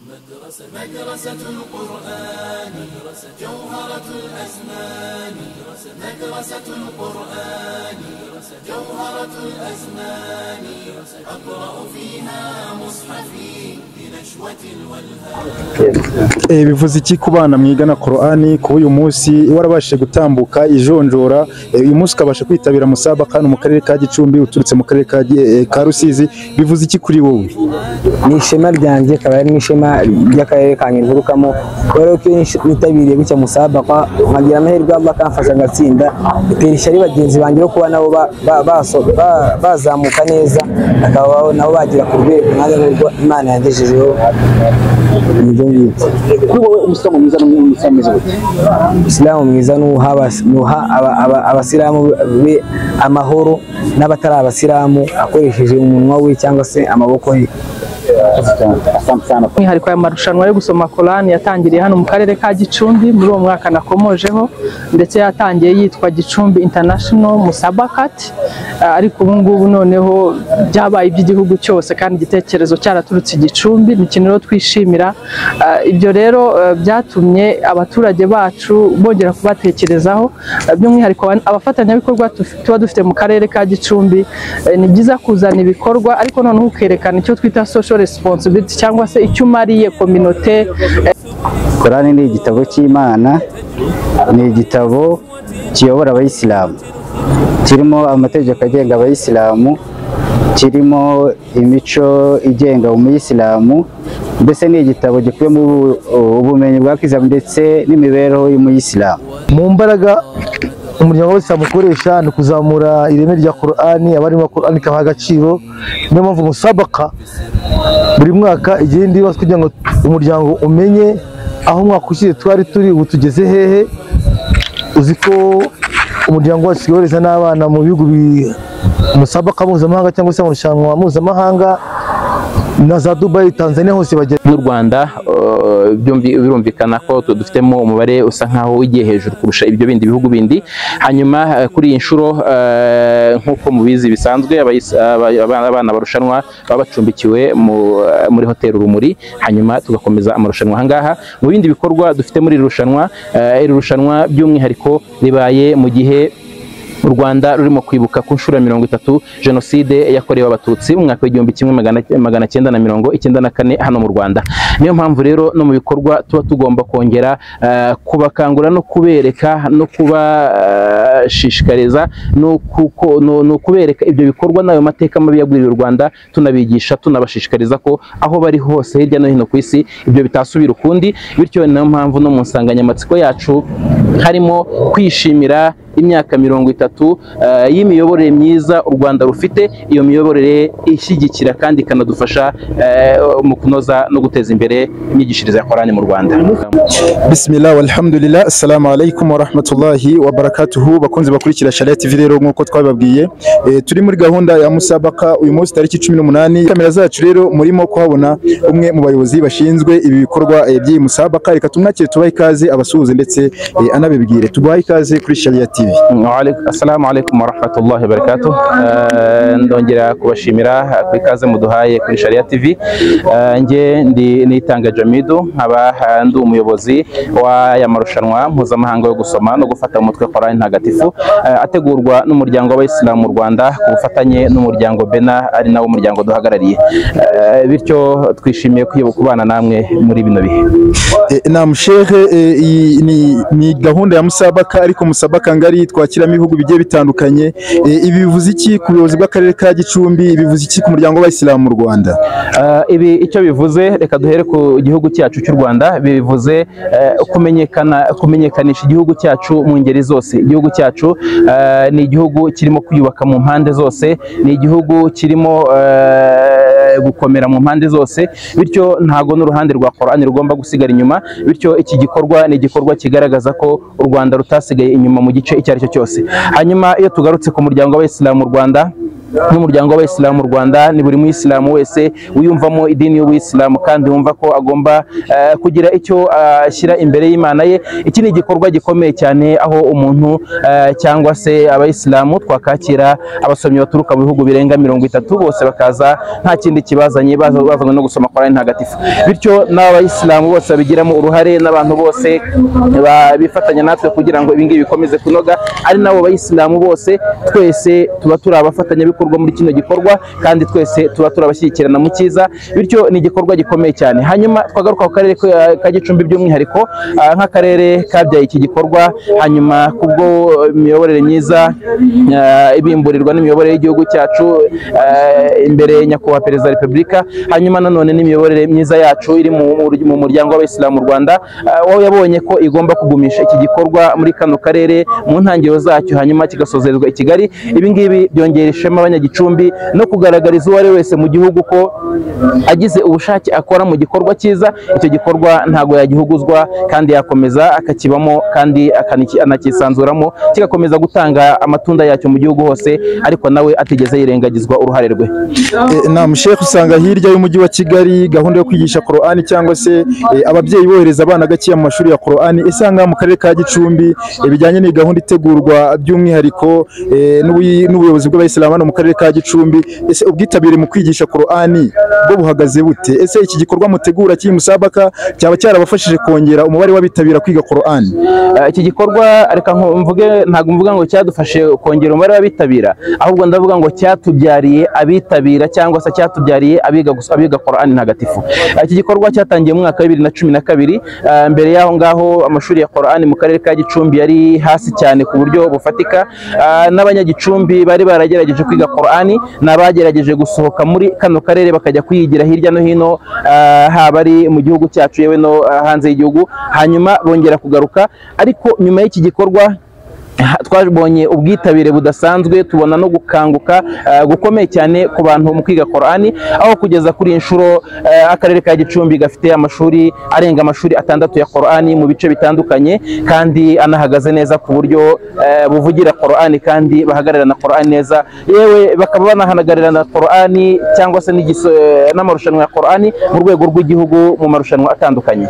مدرسة القرآن جوهرة الأزمان مدرسة القرآن جوهرة الأزمان أقرأ فيها مصحفي بنشوة الولهان. bivuze iki ku bana mwigana Qur'ani ko uyu munsi warabashije gutambuka ijonjora uyu munsi ukabasha kwitabira musabaka no mu karere ka Gicumbi uturutse mu karere ka Rusizi bivuze iki kuri wowe? Ni ishema ryanjye kabari n'ishema ry'akarere ka Nyaruguru rero ko nitabiriye gutya musabaka nkagira amahirwe bakamfasha ngatsinda bitera ishyari bagenzi banjye yo kuba nabo bazamuka neza akaba nabo bagira ku rwego nkaje n'urwo Imana yangejejeho. Umusilamu mwiza n'umusameze gute? Umusilamu mwiza nuha abasilamu be amahoro n'abatari abasilamu akoresheje umunwa we cyangwa se amaboko ye. Umwihariko y'amarushanwa yo gusoma Qur'ani yatangiriye hano mu karere ka Gicumbi muri uwo mwaka nakomojeho, ndetse yatangiye yitwa Gicumbi International Musabakat, ariko ubu ngubu noneho byabaye iby'igihugu cyose kandi igitekerezo cyaraturutse Gicumbi. Ni ikintu rero twishimira. Ibyo rero byatumye abaturage bacu bongera kubatekerezaho, by'umwihariko abafatanyabikorwa tuba dufite mu karere ka Gicumbi. Ni byiza kuzana ibikorwa ariko noneho ukerekana icyo twita social responsibility cyangwa se icyo umariye community. Qur'ani ni igitabo cy'Imana, ni igitabo kiyobora abayisilamu, kirimo amategeko agenga abayisilamu, kirimo imico igenga umuyisilamu, mbese ni igitabo gikubiyemo ubumenyi bwa Kisilamu ndetse n'imibereho y'umuyisilamu. Mu mbaraga umuryango wese amukoresha ni kuzamura ireme rya Qur'ani, abarimo Qur'ani kabaha agaciro. Niyo mpamvu musabaka buri mwaka igenda iba kugira ngo umuryango umenye aho umwaka ushize twari turi ubu tugeze hehe. Uzi ko umuryango wacu yohereza n'abana mu bihugu musabaka mpuzamahanga cyangwa se amarushanwa mpuzamahanga na za Dubai, Tanzania hose bagera. N'u Rwanda birumvikana ko dufitemo umubare usa nkaho ugiye hejuru kurusha ibyo bindi bihugu bindi. Hanyuma kuri iyi nshuro nk'uko mubizi bisanzwe abana barushanwa baba bacumbikiwe muri hoteli Urumuri, hanyuma tugakomeza amarushanwa ahangaha. Mu bindi bikorwa dufite muri iri rushanwa by'umwihariko ribaye mu gihe u Rwanda rurimo kwibuka ku nshuro ya 30 Jenoside yakorewe Abatutsi mu mwaka w'1994 hano mu Rwanda. Niyo mpamvu rero no mu bikorwa tuba tugomba kongera kubakangura no kubereka no kubashishikariza no kubereka ibyo bikorwa nayo mateka mabi yagwiriye u Rwanda, tunabigisha tunabashishikariza ko aho bari hose hirya no hino ku isi ibyo bitasubira ukundi. Bityo niyo mpamvu no mu nsanganyamatsiko yacu harimo kwishimira imyaka 30 y'imiyoborere myiza u Rwanda rufite, iyo miyoborere ishyigikira kandi ikanadufasha mu kunoza no guteza imbere imyigishirize ya Qur'ani mu Rwanda. Bismillah walhamdulillah, assalamu alaikum wa rahmatullahi wa barakatuhu. Bakunze bakurikira Sharia TV rero nkuko twababwiye turi muri gahunda ya musabaka uyu munsi tariki 18. Kamera zacu rero murimo kuhabona umwe mu bayobozi bashinzwe ibi bikorwa by'iyi musabaka. Reka tumwakire tubahe ikaze abasuhuze ndetse anabibwire. Tubahe ikaze kuri Sharia TV. Assalamu alaikum wa rahmatullahi wa barakatuh. Ndongera kubashimira ku ikaze muduhaye kuri Sharia TV. Nge nitanga Jamidu, nkaba ndi umuyobozi w'aya marushanwa mpuzamahanga yo gusoma no gufata mu mutwe Qur'ani ntagatifu ategurwa n'umuryango w'Abayisilamu mu Rwanda ku bufatanye n'umuryango Bena ari nawo umuryango duhagarariye. Bityo twishimiye kubana namwe muri bino bihe. Na mushehe ni gahunda ya musabaka, ariko musabaka ngari twakiramo ibihugu bigiye bitandukanye. Ibi bivuze iki ku buyobozi bw'akarere ka Gicumbi? Bivuze iki ku muryango w'Abayisilamu mu Rwanda? Ibi icyo bivuze, reka duhere ku gihugu cyacu cy'u Rwanda. Bivuze kumenyekanisha igihugu cyacu mu ngeri zose. Igihugu cyacu ni igihugu kirimo kwiyubaka mu mpande zose, ni igihugu kirimo gukomera mu mpande zose, bityo ntago n'uruhande rwa Qur'ani rugomba gusigara inyuma. Bityo iki gikorwa ni igikorwa kigaragaza ko u Rwanda rutasigaye inyuma mu gice icyo ari cyo cyose. Hanyuma iyo tugarutse ku muryango w'Abayisilamu mu Rwanda, n'umuryango w'abayisilamu mu Rwanda ni buri muyisilamu wese wiyumvamo idini y'ubuyisilamu kandi wumva ko agomba kugira icyo ashyira imbere y'Imana ye. Iki ni igikorwa gikomeye cyane aho umuntu cyangwa se abayisilamu twakakira abasomyi baturuka mu bihugu birenga 30 bose bakaza nta kindi kibazanye bazanywe no gusoma Qur'an ntagatifu, bityo n'abayisilamu bose babigiramo uruhare n'abantu bose bifatanya natwe kugira ngo ibingibi bikomeze kunoga, ari nabo bayisilamu bose twese tuba turi abafatanyabikorwa muri kino gikorwa kandi twese tuba turabashyigikirana mu cyiza, bityo ni igikorwa gikomeye cyane. Hanyuma twagaruka ku karere ka Gicumbi by'umwihariko nk'akarere kabyaye iki gikorwa, hanyuma kubwo imiyoborere myiza ibimburirwa n'imiyoborere y'igihugu cyacu imbere nyakubahwa perezida wa repubulika, hanyuma nanone n'imiyoborere myiza yacu iri mu muryango w'abayisilamu mu Rwanda, aho yabonye ko igomba kugumisha iki gikorwa muri kano karere mu ntangiriro zacyo hanyuma kigasozerezwa i Kigali. Ibi ngibi byongera ishema abanyagicumbi no kugaragariza uwo ari wese mu gihugu ko agize ubushake akora mu gikorwa cyiza, icyo gikorwa ntago yagihuguzwa kandi yakomeza akakibamo kandi anakisanzuramo kigakomeza gutanga amatunda yacyo mu gihugu hose, ariko nawe atigeze yirengagizwa uruhare rwe. Na Sheikh, usanga hirya y'umujyi wa Kigali gahunda yo kwigisha Qur'ani cyangwa se ababyeyi bohereza abana gakiya mu mashuri ya Qur'ani, isanga mu karere ka Gicumbi bijyanye ni gahunda itegurwa by'umwihariko n'ubuyobozi bw'abayisilamu hano mu karere ka Gicumbi. Ese ubwitabire mu kwigisha Qur'ani bwo buhagaze bute? Ese iki gikorwa mutegura cy'i Musabaka cyaba cyarabafashije kongera umubare w'abitabira kwiga Qur'ani? Iki gikorwa reka mvuge, ntabwo mvuga ngo cyadufashe kongera umubare w'abitabira, ahubwo ndavuga ngo cyatubyariye abitabira cyangwa se cyatubyariye abiga Qur'ani ntagatifu. Iki gikorwa cyatangiye mu mwaka wa 2012. Mbere yaho ngaho amashuri ya Qur'ani mu karere ka Gicumbi yari hasi cyane ku buryo bufatika, n'abanyagicumbi bari baragerageje kwiga Qur'ani, n'abagerageje gusohoka muri kano karere bakajya kuyigira hirya no hino, haba ari mu gihugu cyacu yewe no hanze y'igihugu, hanyuma bongera kugaruka. Ariko nyuma y'iki gikorwa twabonye ubwitabire budasanzwe, tubona no gukanguka gukomeye cyane ku bantu mu kwiga Qur'ani, aho kugeza kuri inshuro akarere ka Gicumbi gafite amashuri arenga amashuri 6 ya Qur'ani mu bice bitandukanye kandi anahagaze neza ku buryo buvugira Qur'ani kandi bahagararana Qur'ani neza, yewe bakaba banahanagarana Qur'ani cyangwa se n'amarushanwa ya Qur'ani mu rwego rw'igihugu mu marushanwa atandukanye.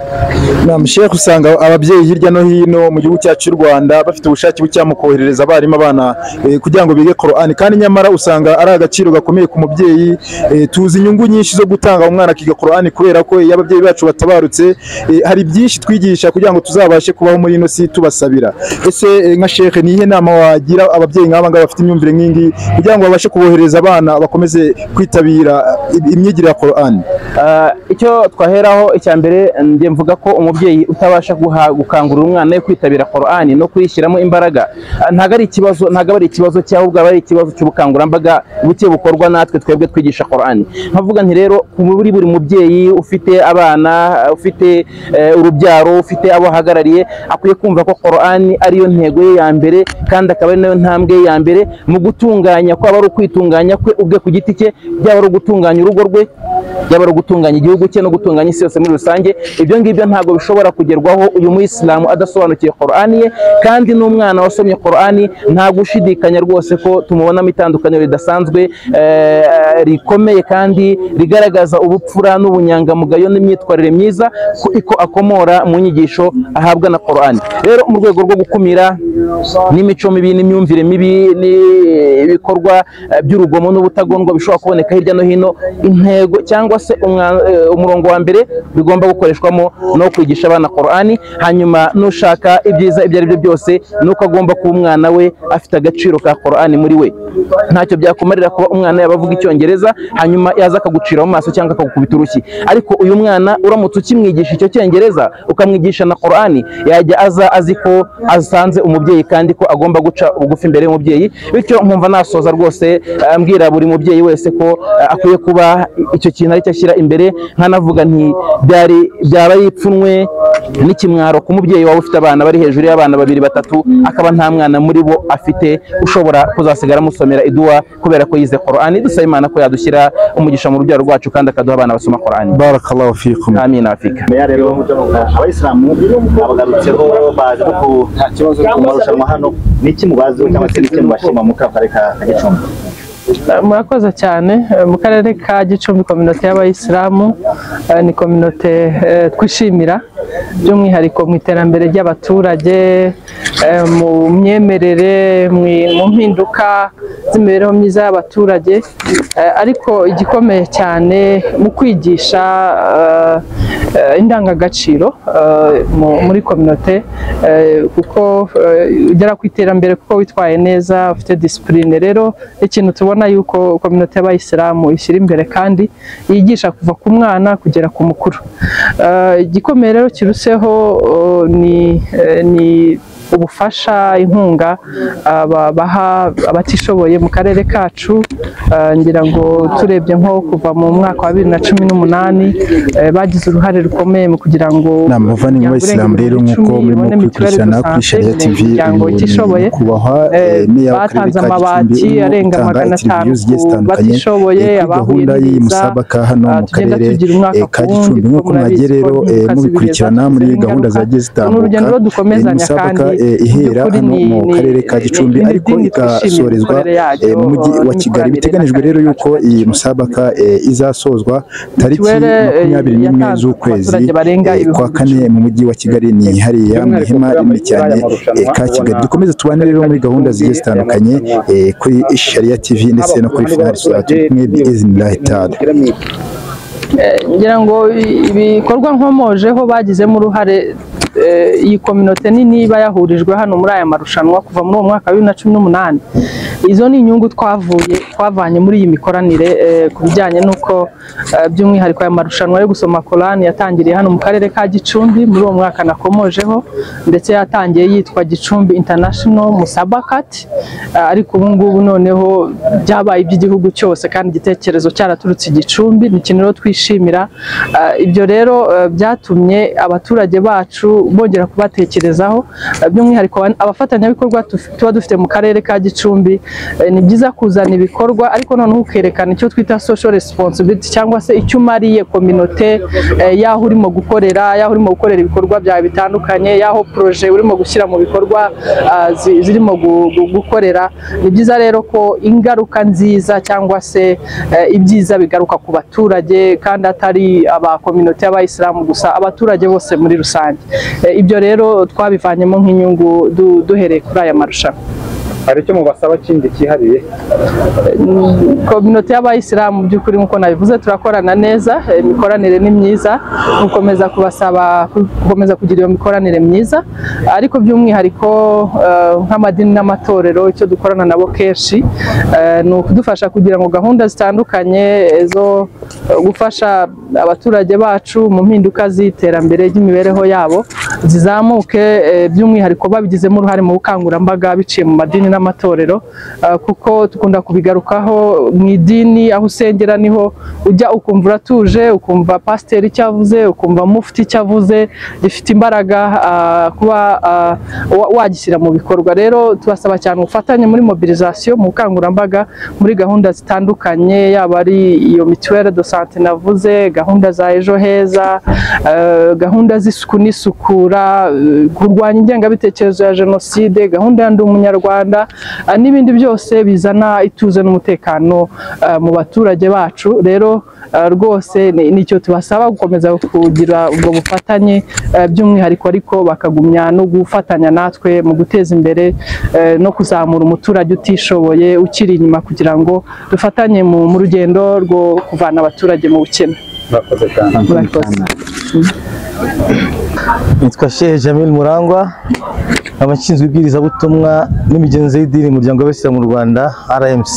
Na Sheikh, usanga ababyeyi hirya no hino mu gihugu cyacu cy'u Rwanda bafite ubushake mu koherereza abarimu abana kugira ngo bige Qur'ani, kandi nyamara usanga ari agaciro gakomeye ku mubyeyi. Tuzi inyungu nyinshi zo gutanga umwana akiga Qur'ani kubera ko iyo ababyeyi bacu batabarutse hari byinshi twigisha kugira ngo tuzabashe kubaho muri ino si tubasabira. Ese nka Sheikh, nihe nama wagira ababyeyi nk'aba ngaba bafite imyumvire nk'ingi kugira ngo babashe kubohereza abana bakomeze kwitabira imyigire ya Qur'ani? Icyo twaheraho icya mbere njye mvuga ko umubyeyi utabasha gukangurira umwana we kwitabira Qur'ani no kuyishyiramo imbaraga ntago ari ikibazo cyahubwo aba ari ikibazo cy'ubukangurambaga buke bukorwa natwe twebwe twigisha Qur'ani. Nkavuga nti rero buri mubyeyi ufite abana, ufite urubyaro, ufite abo ahagarariye, akwiye kumva ko Qur'ani ariyo ntego ye ya mbere kandi akaba ari nayo ntambwe ye ya mbere mu gutunganya, ko aba ari ukwitunganya kwe ubwe ku giti cye, byaba ari ugutunganya urugo rwe, byaba ari ugutunganya igihugu cye no gutunganya isi yose muri rusange. Ibyo ngibyo ntabwo bishobora kugerwaho uyu muyisilamu adasobanukiye Qur'ani ye, kandi n'umwana wasomye Qur'ani nta gushidikanya rwose ko tumubonamo itandukaniro ridasanzwe rikomeye kandi rigaragaza ubupfura n'ubunyangamugayo n'imyitwarire myiza ko akomora mu nyigisho ahabwa na Qur'ani. Rero mu rwego rwo gukumira n'imico mibi n'imyumvire mibi n'ibikorwa by'urugomo n'ubutagondwa bishobora kuboneka hirya no hino, intego cyangwa se umurongo wa mbere bigomba gukoreshwamo no kwigisha abana Qur'ani. Hanyuma nushaka ibyiza ibyo ari byo byose nuko agomba kuba umwana we afite agaciro ka Qur'ani muri we. Ntacyo byakumarira kuba umwana yabavuga Icyongereza hanyuma yaza akagucira mu maso cyangwa akagukubita urushyi, ariko uyu mwana uramutse ukimwigisha icyo Cyongereza ukamwigisha na Qur'ani, yajya aza azi ko asanze umubyeyi kandi ko agomba guca bugufi imbere y'umubyeyi. Bityo nkumva nasoza rwose mbwira buri mubyeyi wese ko akwiye kuba icyo kintu ari cyo ashyira imbere. Nkanavuga nti byaba yipfunwe n'ikimwaro ku mubyeyi waba ufite abana bari hejuru y'abana 2-3 akaba nta mwana muri bo afite ushobora kuzasigara amusomera iduwa kubera ko yize Qur'ani. Dusaba Imana ko yadushyira umugisha mu rubyaro rwacu kandi akaduha abana basoma Qur'ani. Barakallahu fikum. Amin afika. Rero abayisilamu abagarutseho baje ku marushanwa hano, niki mubazi cyangwa se niki mubashima mu karere ka Gicumbi? Murakoze cyane. Mu karere ka Gicumbi kominote y'abayisilamu ni kominote twishimira by'umwihariko mu iterambere ry'abaturage, mu myemerere, mu mpinduka z'imibereho myiza y'abaturage, ariko igikomeye cyane mu kwigisha indangagaciro muri kominote, kuko ugera ku iterambere kuko witwaye neza ufite disipurine. Rero ikintu tubona yuko kominote y'abayisilamu ishyira imbere kandi yigisha kuva ku mwana kugera ku mukuru. Igikomeye rero kiruseho ni ubufasha, inkunga baha abatishoboye mu karere kacu. Ngira ngo turebye nko kuva mu mwaka wa 2018 bagize uruhare rukomeye mu kugira ngo n'abavandimwe b'Abayisilamu rero nk'uko murimo kwikurikirana kuri Sharia TV itishoboye, batanze amabati arenga 500 batishoboye, abahuye y'umusabaka hano mu karere ka Gicumbi. nk'uko mwagiye rero mubikurikirana muri gahunda zagiye zitambuka, umusabaka ihera hano mu karere ka Gicumbi ariko igasorezwa mu mujyi wa Kigali. Biteganijwe rero yuko iyi musabaka izasozwa tariki 21 z'ukwezi kwa kane mu mujyi wa Kigali, ni hariya mu ihema rinini cyane ka Kigali. Dukomeze tubane rero muri gahunda zigiye zitandukanye kuri Sharia TV ndetse no kuri Final Surat bi'iznillah ta'ala. Ngira ngo ibikorwa nkomojeho bagizemo uruhare iyi kominote nini iba yahurijwe hano muri aya marushanwa kuva muri uwo mwaka wa 2018. Izo ni inyungu twavanye muri iyi mikoranire ku bijyanye n'uko by'umwihariko aya marushanwa yo gusoma Korani yatangiriye hano mu karere ka Gicumbi muri uwo mwaka nakomojeho, ndetse yatangiye yitwa Gicumbi International Musabakat, ariko ubu ngubu noneho byabaye iby'igihugu cyose kandi igitekerezo cyaraturutse Gicumbi. Ni ikintu rero twishimira. Ibyo rero byatumye abaturage bacu bongera kubatekerezaho, by'umwihariko abafatanyabikorwa tuba dufite mu karere ka Gicumbi. Ni byiza kuzana ibikorwa ariko noneho ukerekana icyo twita social responsibility, cyangwa se icyo umariye kominote yaho urimo gukorera, yaho urimo gukorera ibikorwa byawe bitandukanye, yaho projet urimo gushyira mu bikorwa zirimo gukorera. Ni byiza rero ko ingaruka nziza cyangwa se ibyiza bigaruka ku baturage kandi atari aba kominote y'abayisilamu gusa, abaturage bose muri rusange. Ibyo rero twabivanyemo nk'inyungu duhereye kuri aya marushanwa. Hari icyo mubasaba kindi cyihariye? Kominote y'abayisilamu by'ukuri nk'uko nabivuze turakorana neza, imikoranire ni myiza, gukomeza kubasaba gukomeza kugira iyo mikoranire myiza, ariko by'umwihariko nk'amadini n'amatorero icyo dukorana nabo kenshi ni ukudufasha kugira ngo gahunda zitandukanye zo gufasha abaturage bacu mu mpinduka z'iterambere ry'imibereho yabo zizamuke, by'umwihariko babigizemo uruhare mu bukangurambaga biciye mu madini n'amatorero, kuko tukunda kubigarukaho mu idini aho usengera niho ujya ukumva uratuje, ukumva pasiteri icyo avuze, ukumva mufti icyo avuze, gifite imbaraga kuba wagishyira mu bikorwa. Rero tubasaba cyane ubufatanye muri mobilisation, mu bukangurambaga, muri gahunda zitandukanye, yaba ari iyo mituelle de santé navuze, gahunda za ejo heza, gahunda z'isuku n'isukura, kurwanya ingengabitekerezo ya jenoside, gahunda ya Ndi Umunyarwanda, n'ibindi byose bizana ituze n'umutekano mu baturage bacu. Rero rwose nicyo tubasaba, gukomeza kugira ubwo bufatanye by'umwihariko, ariko bakagumya no gufatanya natwe mu guteza imbere no kuzamura umuturage utishoboye ukiri inyuma, kugira ngo dufatanye mu rugendo rwo kuvana abaturage mu bukene. Murakoze cyane. Murakoze. Nitwa Sheikh Jamil Murangwa, abashinzwe ibwirizabutumwa n'imigenzo y'idini mu muryango w'Abayisilamu mu Rwanda RMC.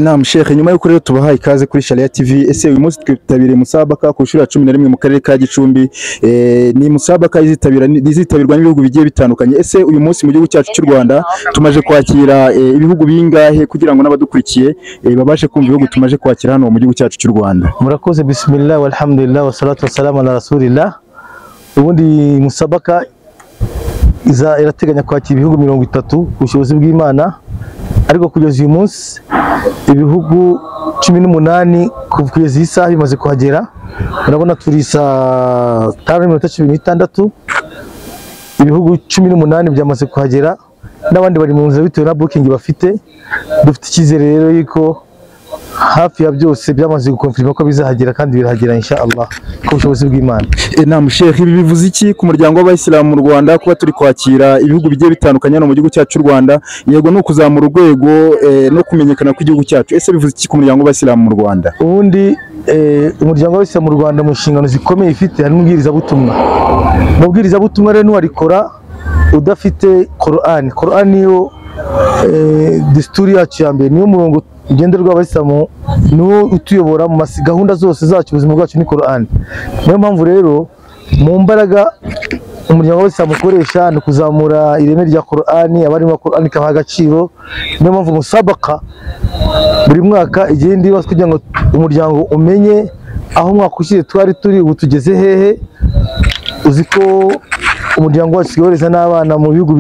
Naam Sheikh, nyuma y'uko rero tubahaye ikaze kuri Sharia TV, ese uyu munsi twitabiriye musabaka ku nshuro ya 11 mu karere ka Gicumbi. Ni musabaka izitabirwa n'ibihugu bigiye bitandukanye. Ese uyu munsi mu gihugu cyacu cy'u Rwanda tumaje kwakira ibihugu bingahe kugira ngo n'abadukurikiye babashe kumva ibihugu tumaje kwakira hano mu gihugu cyacu cy'u Rwanda? Murakoze, bismillah walhamdulillah wassalatu wassalamu ala rasulillah. Ubundi musabaka irateganya kwakira ibihugu 30 ku bushobozi bw'Imana, ariko kugeza uyu munsi ibihugu 18 kugeza iyi saha bimaze kuhagera. Urabona turi saa 5:26, ibihugu 18 byamaze kuhagera, n'abandi bari mu nzira bitewe na booking bafite. Dufite icyizere rero yuko hafi ya byose byamaze gukonfirma ko bizahagera kandi birahagera insha Allah ku bushobozi bw'Imana. Naam Sheikh, ibi bivuze iki ku muryango w'abayisilamu mu Rwanda kuba turi kwakira ibihugu bigiye bitandukanye no mu gihugu cyacu cy'u Rwanda? Yego no kuzamura urwego no kumenyekana kw'igihugu cyacu. Ese bivuze iki ku muryango w'abayisilamu mu Rwanda? Ubundi umuryango w'abayisilamu mu Rwanda mu nshingano zikomeye ifite harimo ubwirizabutumwa. Mu bwirizabutumwa rero ntiwarikora udafite Qur'an. Qur'an niyo desturi yacu ya mbere, niyo murongo ugenderwa w'abayisilamu, niwo utuyobora mu gahunda zose zacu. Ubuzima bwacu ni Qur'an. Niyo mpamvu rero mu mbaraga umuryango w'abayisilamu ukoresha ni kuzamura ireme rya Qur'an, abarimo Qur'an ikabaha agaciro. Niyo mpamvu musabaka buri mwaka igenda iba kugira ngo umuryango umenye aho umwaka ushize twari turi, ubu tugeze hehe. Uzi ko umuryango wacu yohereza n'abana mu bihugu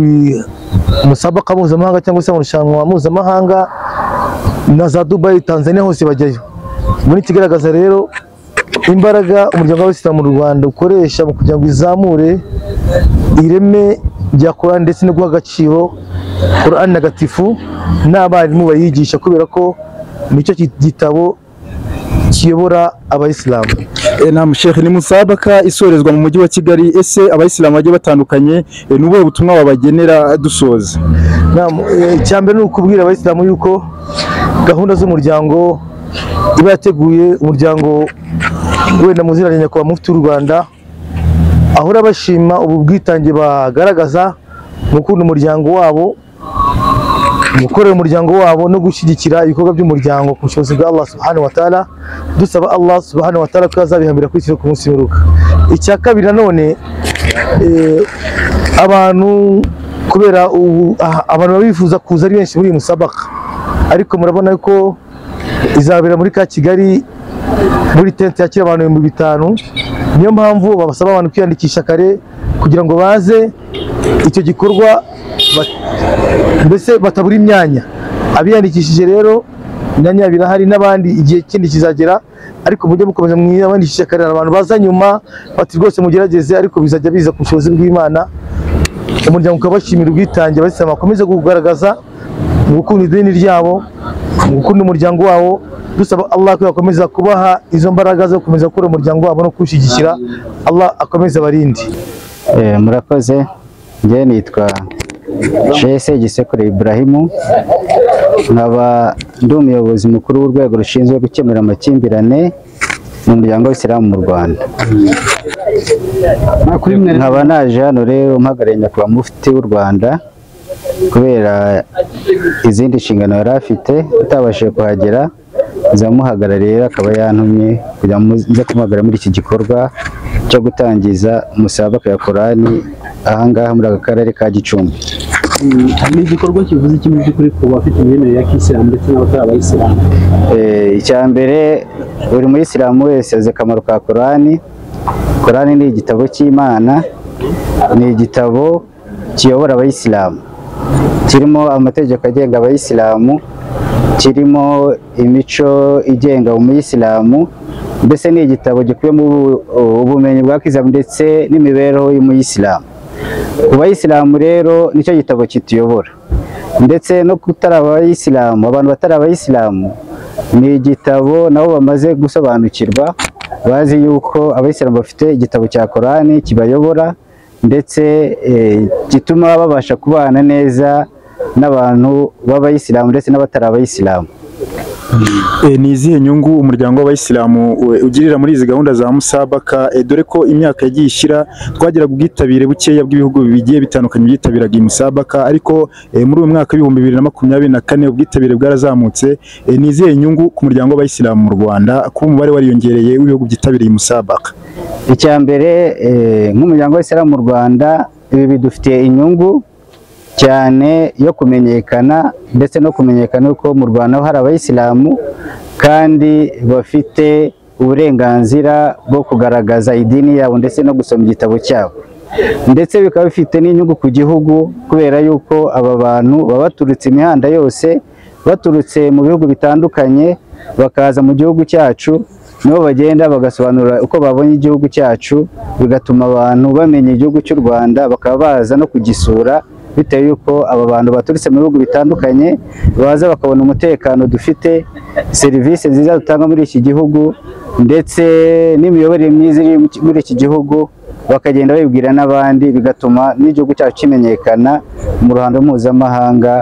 musabaka mpuzamahanga cyangwa se amarushanwa mpuzamahanga na za Dubai, Tanzania, hose bajyayo. Muri kigaragaza rero imbaraga umuryango w'abayisilamu mu Rwanda ukoresha mu kugira ngo izamure ireme rya Qur'an ndetse no guha agaciro Qur'an ntagatifu n'abarimu bayigisha, kubera ko nicyo gitabo kiyobora abayisilamu. Naam Sheikh, ni musabaka isorezwa mu mujyi wa Kigali. Ese abayisilamu bagiye batandukanye n'ubuhe butumwa babagenera dusoza? Naam, cyambere ni ukubwira abayisilamu yuko gahunda z'umuryango iba yateguye. Umuryango wenda muziranye nyakubahwa mufti w'u Rwanda ahora bashima ubu bwitange bagaragaza mu gukunda umuryango wabo, gukorera umuryango wabo no gushyigikira ibikorwa by'umuryango ku bushobozi bwa Allah subhanahu wa ta'ala. Dusaba Allah subhanahu wa ta'ala ko azabihambira kuri ku munsi w'imperuka. Icya kabiri nanone abantu kubera abantu bifuza kuza ari benshi muri musabaka, ariko murabona ko izabera muri ka Kigali muri tente yakira abantu 5,000. Niyo mpamvu babasaba abantu kwiyandikisha kare kugira ngo baze icyo gikorwa mbese batabura imyanya. Abiyandikishije rero imyanya birahari, n'abandi igihe kindi kizagera, ariko mujye mukomeza mwiyandikisha kare. Abantu baza nyuma bati rwose mugerageze, ariko bizajya biza ku bushobozi bw'Imana. Umuryango ukabashimira ubwitange abayisilamu bakomeza kugaragaza mu gukunda idini ryabo, mu gukunda umuryango wabo. Dusaba Allah ko yakomeza kubaha izo mbaraga zo gukomeza gukora umuryango wabo no kuwushyigikira. Allah akomeze abarinde. Murakoze. Njye nitwa Sheikh Gisekuru Ibrahim, nkaba ndi umuyobozi mukuru w'urwego rushinzwe gukemura amakimbirane mu muryango w'Isilamu mu Rwanda. Nkaba naje hano rero mpagarariye nyakubahwa mufti w'u Rwanda kubera izindi nshingano yari afite utabashije kuhagera, zamuhagarariye akaba yantumye kugira ngo nze kumuhagarara muri iki gikorwa cyo gutangiza musabaka ya Qur'ani ahangaha muri aka karere ka Gicumbi. Ni igikorwa kivuze iki mu by'ukuri ku bafite imyemerere ya Kisilamu ndetse n'abatari abayisilamu? Icya mbere, buri muyisilamu wese azi akamaro ka Qur'ani. Qur'ani ni igitabo cy'Imana, ni igitabo kiyobora abayisilamu, kirimo amategeko agenga abayisilamu, kirimo imico igenga umuyisilamu, mbese ni igitabo gikubiyemo ubumenyi bwa Kisilamu ndetse n'imibereho y'umuyisilamu. Ku bayisilamu rero nicyo gitabo kituyobora, ndetse no kutari abayisilamu, abantu batari abayisilamu, ni igitabo nabo bamaze gusobanukirwa, bazi yuko abayisilamu bafite igitabo cya Qur'ani kibayobora, ndetse gituma babasha kubana neza n'abantu b'abayisilamu ndetse n'abatari abayisilamu. Ni izihe nyungu umuryango w'abayisilamu ugirira muri izi gahunda za musabaka, dore ko imyaka yagiye ishira twagiraga ubwitabire bukeya bw'ibihugu bigiye bitandukanye byitabiraga iyi musabaka, ariko muri uyu mwaka w'ibihumbi 2024 ubwitabire bwarazamutse. Ni izihe nyungu ku muryango w'abayisilamu mu Rwanda kuba umubare wariyongereye w'ibihugu byitabiriye musabaka? Icya mbere, nk'umuryango w'abayisilamu mu Rwanda ibi bidufitiye inyungu cyane yo kumenyekana, ndetse no kumenyekana uko mu Rwanda hari abayisilamu kandi bafite uburenganzira bwo kugaragaza idini yabo ndetse no gusoma igitabo cyabo, ndetse bikaba bifite n'inyungu ku gihugu, kubera yuko aba bantu baba baturutse imihanda yose, baturutse mu bihugu bitandukanye bakaza mu gihugu cyacu, nibo bagenda bagasobanura uko babonye igihugu cyacu, bigatuma abantu bamenya igihugu cy'u Rwanda, bakaba baza no kugisura bitewe yuko aba bantu baturutse mu bihugu bitandukanye baza bakabona umutekano dufite, serivisi nziza dutanga muri iki gihugu ndetse n'imiyoborere myiza iri muri iki gihugu, bakagenda babibwira n'abandi, bigatuma n'igihugu cyacu kimenyekana mu ruhando mpuzamahanga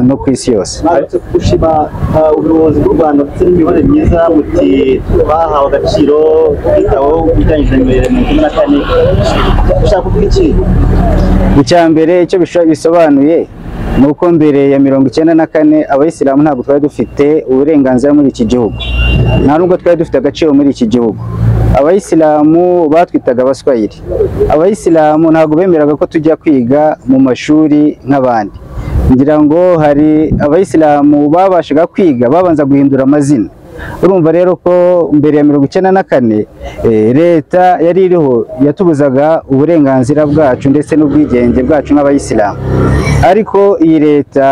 no ku isi yose. Uretse gushima ubuyobozi bw'u Rwanda ndetse n'imiyoborere myiza, muti bahawe agaciro kwitaho bijyanye n'imiyoborere mu 2024, ushaka kuvuga iki? Icya mbere icyo bisobanuye ni uko mbere ya 1994 abayisilamu ntabwo twari dufite uburenganzira muri iki gihugu, nta nubwo twari dufite agaciro muri iki gihugu. Abayisilamu batwitaga abaswahili. Abayisilamu ntabwo bemeraga ko tujya kwiga mu mashuri nk'abandi. Ngira ngo hari abayisilamu babashaga kwiga babanza guhindura amazina. Urumva rero ko mbere ya 1994 leta yari iriho yatubuzaga uburenganzira bwacu ndetse n'ubwigenge bwacu nk'abayisilamu, ariko iyi leta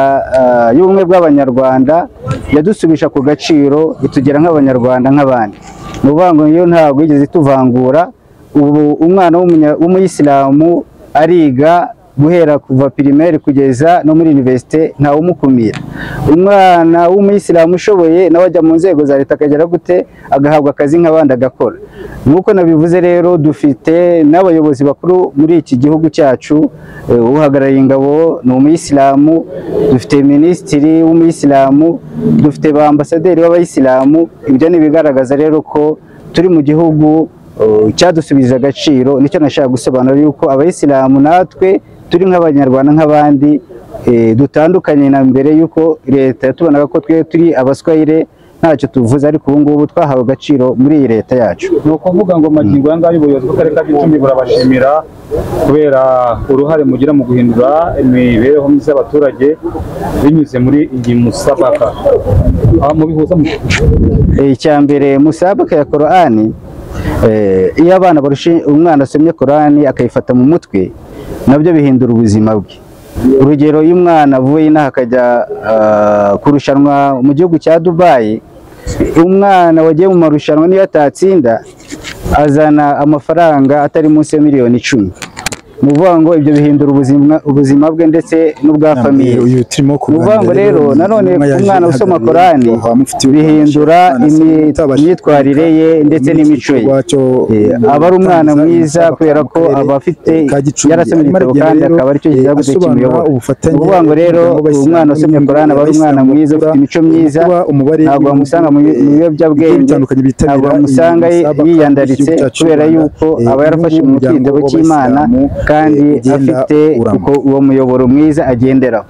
y'ubumwe bw'abanyarwanda yadusubisha ku gaciro, itugira nk'abanyarwanda nk'abandi. Ni ukuvuga ngo iyo ntabwo yigeze ituvangura. Ubu umwana w'umuyisilamu ariga guhera kuva primaire kugeza no muri universite, ntawe umukumira. Umwana w'umuyisilamu ushoboye nawe ajya mu nzego za leta akagera gute, agahabwa akazi nk'abandi agakora. Nuko nabivuze rero, dufite n'abayobozi bakuru muri iki gihugu cyacu, uhagarariye ingabo ni umuyisilamu, dufite minisitiri w'umuyisilamu, dufite ba ambasaderi b'abayisilamu. Ibyo ni bigaragaza rero ko turi mu gihugu cyadusubiza agaciro. Nicyo nashaka gusobanura, yuko abayisilamu natwe turi nk'abanyarwanda nk'abandi, dutandukanye na mbere yuko leta yatubonaga ko twe turi abaswahili ntacyo tuvuze, ariko ubu ngubu twahawe agaciro muri iyi leta yacu. Ni ukuvuga ngo magingo aya ngaya ubuyobozi bw'akarere ka Gicumbi burabashimira kubera uruhare mugira mu guhindura imibereho myiza y'abaturage binyuze muri iyi musabaka. Mubihuza mu icya mbere musabaka ya Qur'ani, iyo abana umwana asomye Qur'ani akayifata mu mutwe, nabyo bihindura ubuzima bwe. Urugero, iyo umwana avuye inaha akajya kurushanwa mu gihugu cya Dubai, umwana wagiye mu marushanwa niyo atatsinda azana amafaranga atari munsi ya miliyoni 10. Ni ukuvuga ngo ibyo bihindura ubuzima bwe ndetse n'ubwa famiye. Ni ukuvuga ngo rero nanone umwana usoma Qur'ani bihindura imyitwarire ye ndetse n'imico ye. Aba ari umwana mwiza kubera ko aba afite yarasomye igitabo kandi akaba aricyo kizaguze kimuyobora. Ni ukuvuga ngo rero umwana usomye Qur'ani aba ari umwana mwiza ufite imico myiza, ntabwo wamusanga mu biyobyabwenge, ntabwo wamusanga yiyandaritse, kubera yuko aba yarafashe mu gitabo cy'Imana kandi afite uwo muyoboro mwiza agenderaho.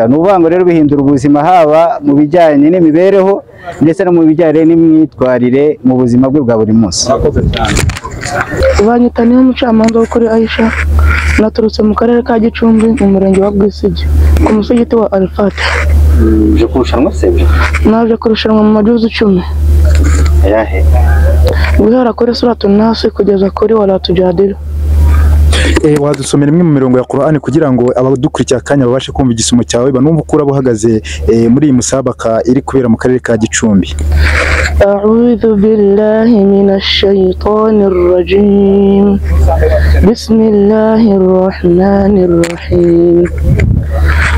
Ni ukuvuga ngo rero bihindura ubuzima, haba mu bijyanye n'imibereho ndetse no mu bijyanye n'imyitwarire mu buzima bwe bwa buri munsi. Banyita niyo mucamanza wo kuri Aisha, naturutse mu karere ka Gicumbi mu murenge wa Bwisigi ku musigiti wa Alfat. Uje kurushanwa se? Naje kurushanwa mu majuzu 10. Ayahe? Guhera kuri Suratun Nas kugeza kuri Wala Tujadilu. Wadusomera imwe mu mirongo ya Qur'ani kugira ngo abadukurikira akanya babashe kumva igisomo cyawe, banumva uko buhagaze muri iyi musabaka iri kubera mu karere ka Gicumbi. A'udhu billahi minash shaitanir rajim. Bismillahir rahmanir rahim.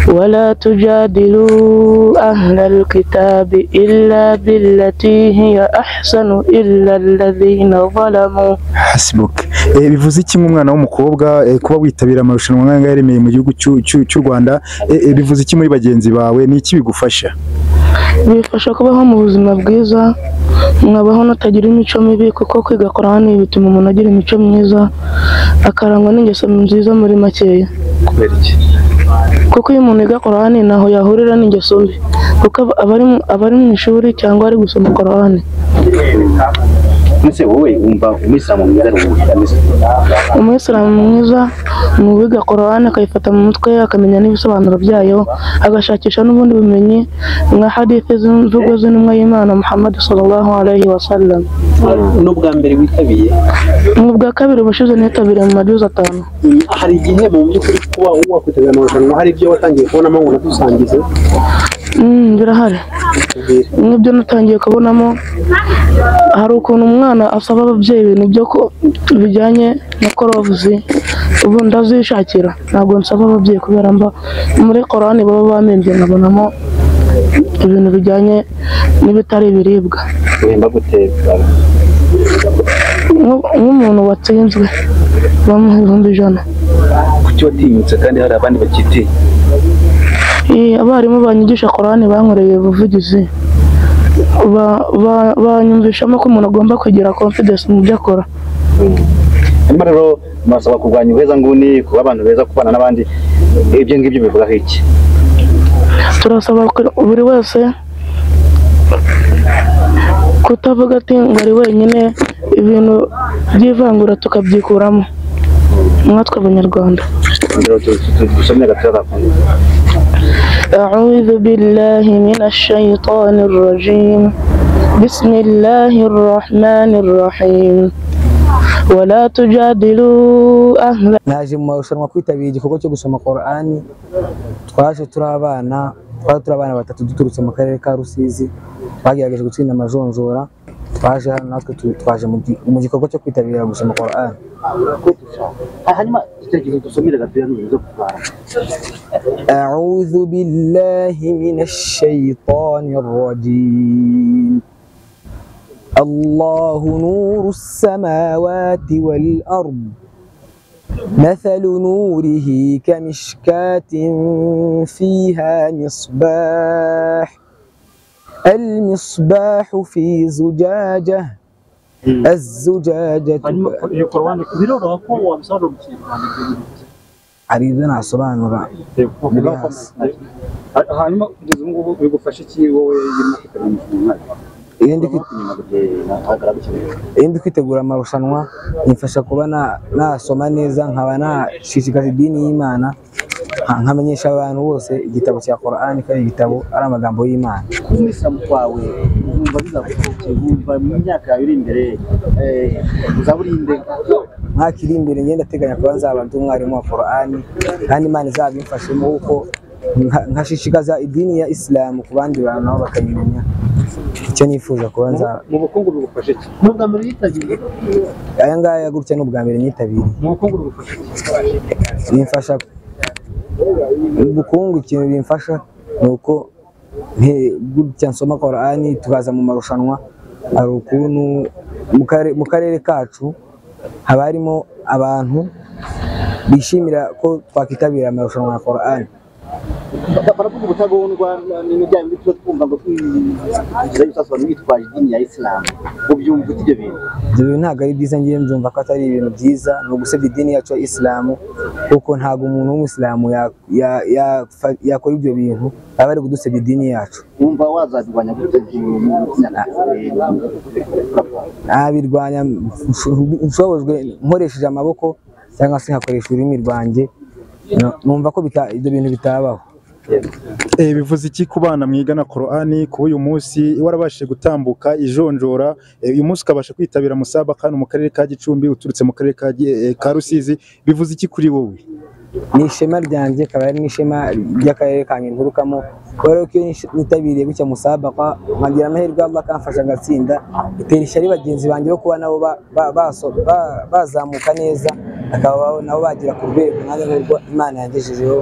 ولا تجادلوا أهل الكتاب إلا بالتي هي أحسن إلا الذين ظلموا. حسبك. bivuze iki umwana w'umukobwa kuba witabira amarushanwa nk'aya yaremeye mu gihugu cy'u Rwanda, bivuze iki muri bagenzi bawe, ni iki bigufasha? Bifasha kubaho mu buzima bwiza, mwabaho natagira imico mibi, kuko kwiga Qur'ani bituma umuntu agira imico myiza, akarangwa n'ingeso nziza muri makeya. Kubera iki? Kuko iyo umuntu yiga Qur'ani naho yahurira n'ingeso mbi, kuko abari mu ishuri cyangwa ari gusoma Qur'ani. Nese wowe wumva umuyisilamu mwiza ari umukristo? Umuyisilamu mwiza ni uwiga Qur'ani akayifata mu mutwe, akamenya n'ibisobanuro byayo, agashakisha n'ubundi bumenyi nka hadithi z'imvugo z'intumwa y'Imana Muhammad sallallahu alaihi wasallam. N'ubwa mbere witabiye? N'ubwa kabiri ubushize nitabiriye mu majuzu 5. Hari igihe mu by'ukuri kuba wakwitabira amarushanwa hari ibyo watangiye kubonamo ngo nadusangize? Birahari. N'ibyo natangiye kubonamo, hari ukuntu umwana asaba ababyeyi ibintu byo bijyanye na korovuzi ubu ndazishakira ntabwo nsaba ababyeyi kubera mba muri korani baba bamembye nkabonamo ibintu bijyanye n'ibitari ibiribwa. Uhemba guteka nk'umuntu watsinzwe bamuha 1,000. kuki watinyutse kandi hari abandi bakitiye? Abarimu banyigisha korani bankoreye ubuvugizi banyumvishamo ko umuntu agomba kugira confidence mu byo akora. Hanyuma rero murasaba kurwanya ubuhezanguni, kuba abantu beza, kubana n'abandi, ibyo ngibyo bivugaho iki? Turasaba buri wese kutavuga ati ngo ari wenyine, ibintu by'ivangura tukabyikuramo mwatwe abanyarwanda. أعوذ بالله من الشيطان الرجيم بسم الله الرحمن الرحيم ولا تجادلوا أهل. naje mu marushanwa kwitabira igikorwa cyo gusoma Qur'ani. Twaje turi abana batatu duturutse mu karere ka Rusizi, bagerageje gutsinda amajonjora. Twaje hano natwe twaje mu gikorwa cyo kwitabira gusoma Qur'ani. Hanyuma icyo dusomera gatoya n'ubuzo kuvana. أعوذ بالله من الشيطان الرجيم الله نور السماوات والأرض مثل نوره كمشكاة فيها مصباح المصباح في زجاجة الزجاجة hari ibyo nasobanura. Hanyuma kugeza ubu ngubu bigufasha iki wowe irimo kwitabira? Iyo ndi kwitegura amarushanwa nimfasha kuba nasoma neza, nkaba nashishikaza idini y'Imana, nkamenyesha abantu bose igitabo cya Qur'ani kandi igitabo ari amagambo y'Imana. Umwislamu kwawe wumva bizagufasha, wumva mu myaka iri imbere uzaburinde? Mwakiri imbere ngenda teganya kuba nzaba ndi umwarimu wa Qur'ani kandi Imana izabimfashemo kuko nkashishikaza idini ya Islam ku bandi bantu nabo bakayimenya. Icyo nifuza kuba nzaba. Mu bukungu bigufasha iki? N'ubwa mbere yitabiriye? Aya ngaya gutya n'ubwa mbere nyitabiriye. Mu bukungu bigufasha iki? Bimfasha ubukungu, ikintu bimfasha ni uko gutya nsoma Qur'ani tukaza mu marushanwa, hari ukuntu mu karere kacu haba harimo abantu bishimira ko twakitabira amarushanwa ya Qur'ani. Baravuga ubutagondwa n'ibijyanye n'ibyo twumva ngo twiza bisasobanura bitwaje idini ya Islam. Ubyumva ibyo bintu? Ibyo bintu ntabwo ari byiza, ngiye mbyumva ko atari ibintu byiza, ni ugusebya idini yacu ya Islam kuko ntabwo umuntu w'umuyisilamu yakora ibyo bintu, aba ari kudusebya idini yacu. Wumva wazabirwanya gute? Nabirwanya nshobojwe nkoresheje amaboko cyangwa se nkakoresha ururimi rwanjye, numva ko ibyo bintu bitabaho. Bivuze iki ku bana mwigana Qur'ani kuba uyu munsi warabashije gutambuka ijonjora, uyu munsi ukabasha kwitabira musabaka hano mu karere ka Gicumbi uturutse mu karere ka Rusizi, bivuze iki kuri wowe? Ni ishema ryanjye, akaba ari n'ishema ry'akarere kanjye nturukamo, kubera ko iyo nitabiriye gutya musabaka nkagira amahirwe Allah akamfasha ngatsinda, bitera ishyari bagenzi banjye bo kuba nabo bazamuka neza, akaba nabo bagira ku rwego nanjye nk'urwo Imana yangejejeho.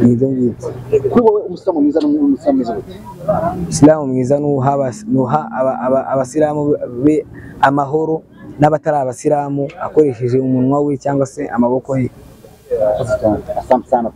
Nibyo ngibyo. Kuri wowe umusilamu mwiza n'umusilamu mwiza gute? Isilamu mwiza nuha abasilamu be amahoro n'abatari abasilamu akoresheje umunwa we cyangwa se amaboko ye. Asante sana.